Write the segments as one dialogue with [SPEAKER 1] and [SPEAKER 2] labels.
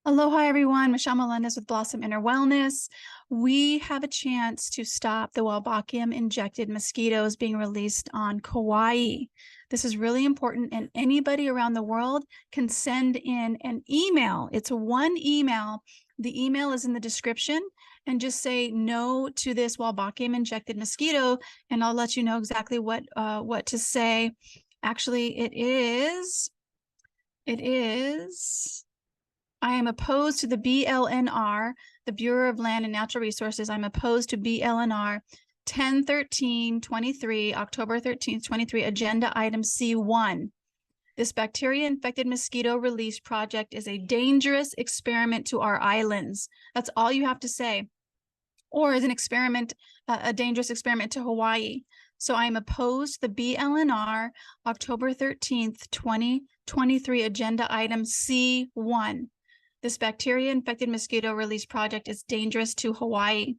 [SPEAKER 1] Aloha, everyone. Michelle Melendez with Blossom Inner Wellness. We have a chance to stop the Wolbachia injected mosquitoes being released on Kauai. This is really important, and anybody around the world can send in an email. It's one email. The email is in the description, and just say no to this Wolbachia injected mosquito, and I'll let you know exactly what to say. Actually, it is. I am opposed to the BLNR, the Bureau of Land and Natural Resources. I'm opposed to BLNR 10/13/23, October 13th, 23, Agenda Item C1. This bacteria-infected mosquito release project is a dangerous experiment to our islands. That's all you have to say. Or is an experiment, a dangerous experiment to Hawaii. So I am opposed to the BLNR October 13th, 2023, Agenda Item C1. This bacteria-infected mosquito release project is dangerous to Hawaii.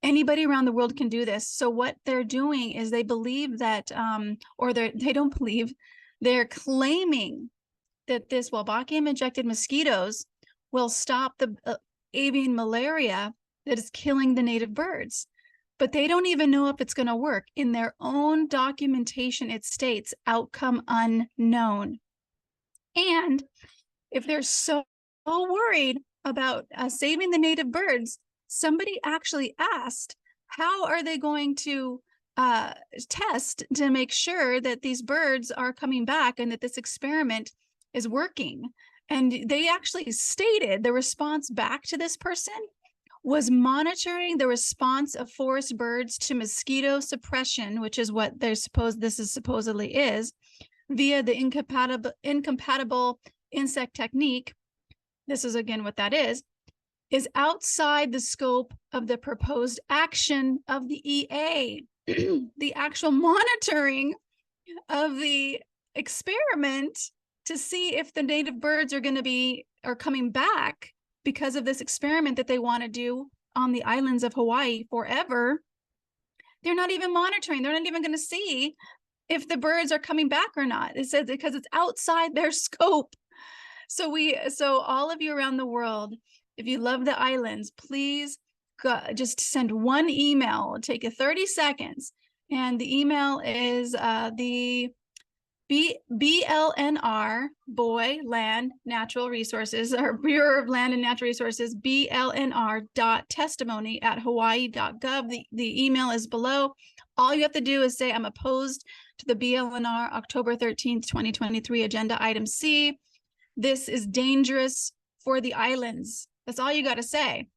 [SPEAKER 1] Anybody around the world can do this. So what they're doing is they believe that, they don't believe, they're claiming that this Wolbachia injected mosquitoes will stop the avian malaria that is killing the native birds. But they don't even know if it's going to work. In their own documentation, it states outcome unknown. And if they're so worried about saving the native birds, somebody actually asked, how are they going to test to make sure that these birds are coming back and that this experiment is working? And they actually stated the response back to this person was monitoring the response of forest birds to mosquito suppression, which is what this supposedly is, via the incompatible insect technique. This is again what that is outside the scope of the proposed action of the EA. The actual monitoring of the experiment to see if the native birds are coming back because of this experiment that they want to do on the islands of Hawaii forever. They're not even monitoring. They're not even going to see if the birds are coming back or not. It says because it's outside their scope. So all of you around the world, if you love the islands, please just send one email. It'll take you 30 seconds. And the email is the BLNR, Land Natural Resources, or Bureau of Land and Natural Resources, BLNR.testimony@hawaii.gov. The email is below. All you have to do is say, I'm opposed to the BLNR October 13th, 2023, Agenda Item C. This is dangerous for the islands. That's all you got to say.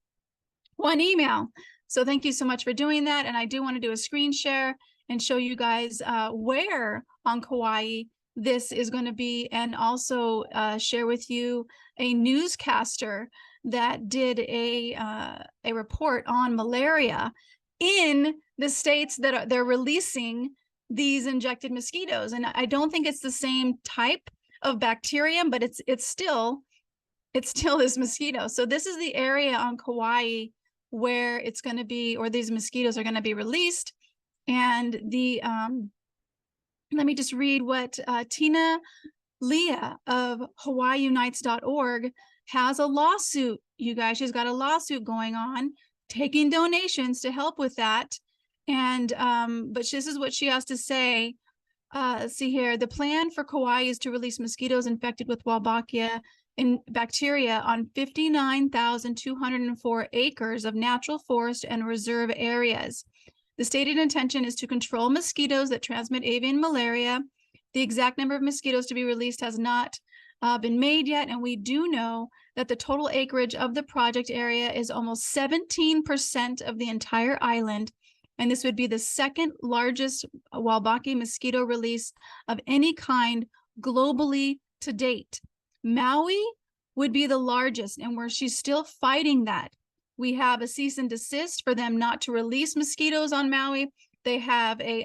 [SPEAKER 1] One email. So thank you so much for doing that. And I do want to do a screen share and show you guys where on Kauai this is going to be, and also share with you a newscaster that did a report on malaria in the states that they're releasing these injected mosquitoes. And I don't think it's the same type of bacterium, but it's still this mosquito. So this is the area on Kauai where it's going to be, or these mosquitoes are going to be released. And the let me just read what Tina Leah of HawaiiUnites.org has a lawsuit. You guys, she's got a lawsuit going on, taking donations to help with that. And but this is what she has to say. See here, the plan for Kauai is to release mosquitoes infected with Wolbachia bacteria on 59,204 acres of natural forest and reserve areas. The stated intention is to control mosquitoes that transmit avian malaria. The exact number of mosquitoes to be released has not been made yet, and we do know that the total acreage of the project area is almost 17% of the entire island, and this would be the second largest Wolbachia mosquito release of any kind globally to date. Maui would be the largest, and she's still fighting that. We have a cease and desist for them not to release mosquitoes on Maui. They have a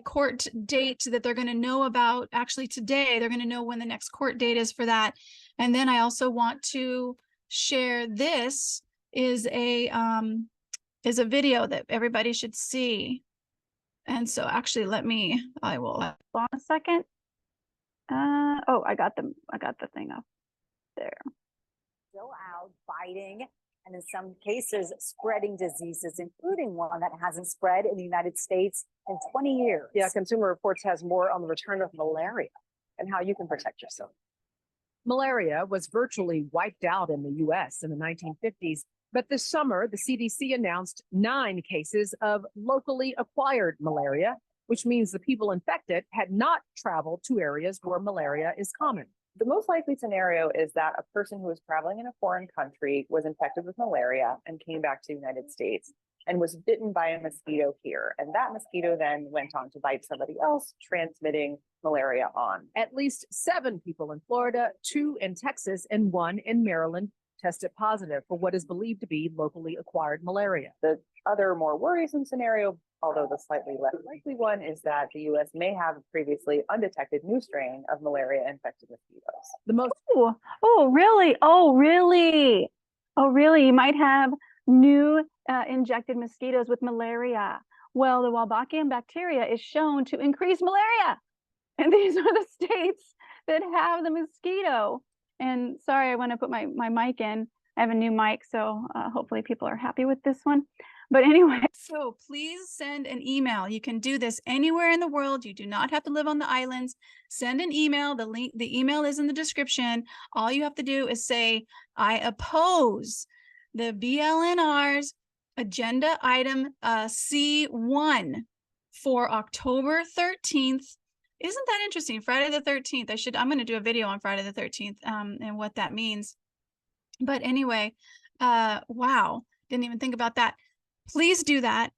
[SPEAKER 1] court date that they're going to know about. Actually, today they're going to know when the next court date is for that. And then I also want to share this is a video that everybody should see. And so actually, I will hold on a second. Oh, I got the thing up there.
[SPEAKER 2] Still out biting and in some cases spreading diseases, including one that hasn't spread in the United States in 20 years.
[SPEAKER 3] Yeah, Consumer Reports has more on the return of malaria and how you can protect yourself. Malaria was virtually wiped out in the U.S. in the 1950s, but this summer, the CDC announced 9 cases of locally acquired malaria, which means the people infected had not traveled to areas where malaria is common.
[SPEAKER 4] The most likely scenario is that a person who was traveling in a foreign country was infected with malaria and came back to the United States and was bitten by a mosquito here. And that mosquito then went on to bite somebody else, transmitting malaria on.
[SPEAKER 3] At least 7 people in Florida, 2 in Texas, and 1 in Maryland tested positive for what is believed to be locally acquired malaria.
[SPEAKER 4] The other more worrisome scenario, although the slightly less likely one, is that the U.S. may have a previously undetected new strain of malaria-infected mosquitoes.
[SPEAKER 3] The most
[SPEAKER 1] Oh, really? Oh, really? Oh, really? You might have new injected mosquitoes with malaria. Well, the Wolbachia bacteria is shown to increase malaria. And these are the states that have the mosquito. And sorry, I want to put my mic in. I have a new mic, so hopefully people are happy with this one. But anyway, so please send an email. You can do this anywhere in the world. You do not have to live on the islands. Send an email. The email is in the description. All you have to do is say, I oppose the BLNR's agenda item C1 for October 13th. Isn't that interesting? Friday the 13th. I'm going to do a video on Friday the 13th and what that means. But anyway, wow, didn't even think about that. Please do that.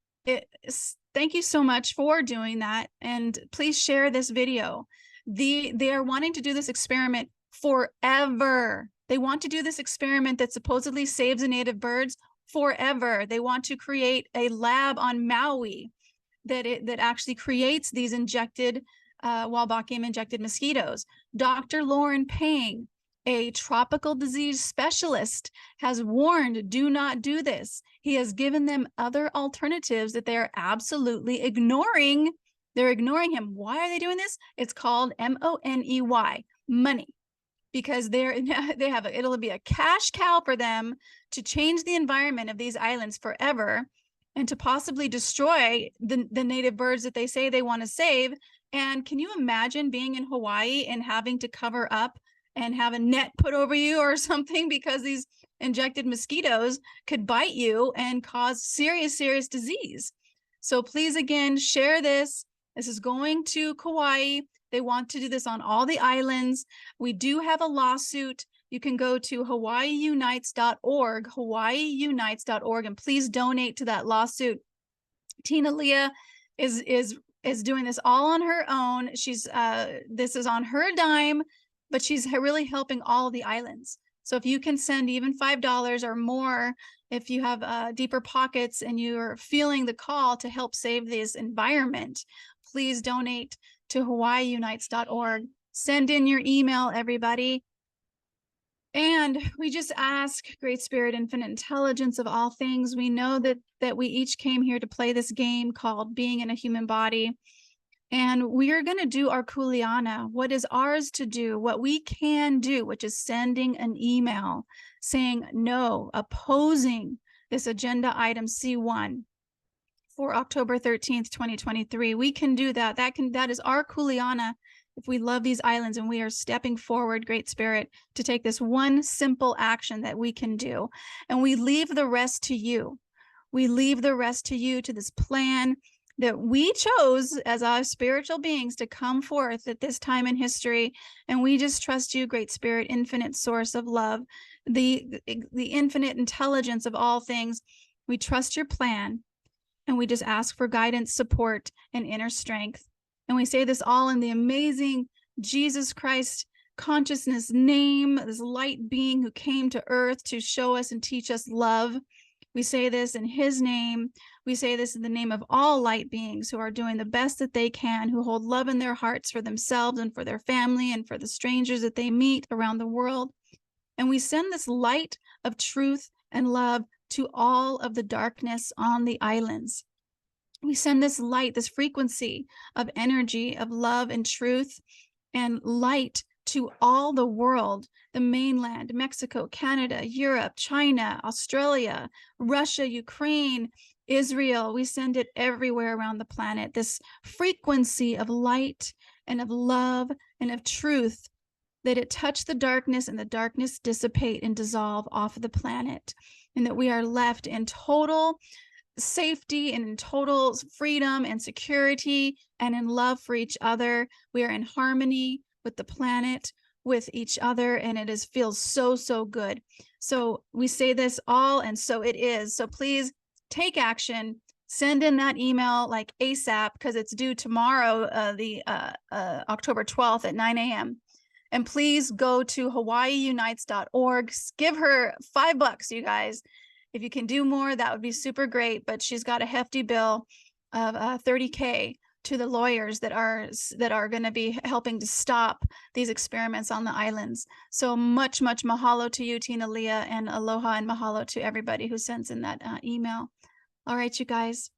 [SPEAKER 1] Thank you so much for doing that. And please share this video. They are wanting to do this experiment forever. They want to do this experiment that supposedly saves the native birds forever. They want to create a lab on Maui that actually creates these injected Wolbachia injected mosquitoes. Dr. Lauren Pang, a tropical disease specialist, has warned, do not do this. He has given them other alternatives that they are absolutely ignoring. They're ignoring him. Why are they doing this? It's called MONEY, money, because it'll be a cash cow for them to change the environment of these islands forever and to possibly destroy the native birds that they say they want to save. And can you imagine being in Hawaii and having to cover up and have a net put over you or something because these injected mosquitoes could bite you and cause serious disease? So please, again, share this. This is going to Kauai. They want to do this on all the islands. We do have a lawsuit. You can go to hawaiiunites.org, hawaiiunites.org, and please donate to that lawsuit. Tina Leah is doing this all on her own. This is on her dime, but she's really helping all of the islands. So if you can send even $5 or more, if you have deeper pockets and you're feeling the call to help save this environment, please donate to hawaiiunites.org. Send in your email, everybody. And we just ask, Great Spirit, Infinite Intelligence of all things. We know that we each came here to play this game called being in a human body. And we are going to do our kuleana, what is ours to do, what we can do, which is sending an email saying no, opposing this agenda item C1 for October 13th, 2023. We can do that. That is our kuleana. If we love these islands and we are stepping forward, Great Spirit, to take this one simple action that we can do. And we leave the rest to you. We leave the rest to you, to this plan that we chose as our spiritual beings to come forth at this time in history. And we just trust you, Great Spirit, infinite source of love, the infinite intelligence of all things. We trust your plan. And we just ask for guidance, support, and inner strength. And we say this all in the amazing Jesus Christ consciousness name, this light being who came to earth to show us and teach us love. We say this in his name. We say this in the name of all light beings who are doing the best that they can, who hold love in their hearts for themselves and for their family and for the strangers that they meet around the world. And we send this light of truth and love to all of the darkness on the islands. We send this light, this frequency of energy, of love and truth and light to all the world, the mainland, Mexico, Canada, Europe, China, Australia, Russia, Ukraine, Israel. We send it everywhere around the planet. This frequency of light and of love and of truth, that it touch the darkness and the darkness dissipate and dissolve off of the planet, and that we are left in total safety and in total freedom and security and in love for each other. We are in harmony with the planet, with each other, and it feels so, so good. So we say this all, and so it is. So please take action. Send in that email like ASAP, because it's due tomorrow, October 12th at 9 a.m. And please go to hawaiiunites.org. Give her $5, you guys. If you can do more, that would be super great. But she's got a hefty bill of $30K to the lawyers that are going to be helping to stop these experiments on the islands. So much mahalo to you, Tina Leah, and aloha and mahalo to everybody who sends in that email. All right, you guys.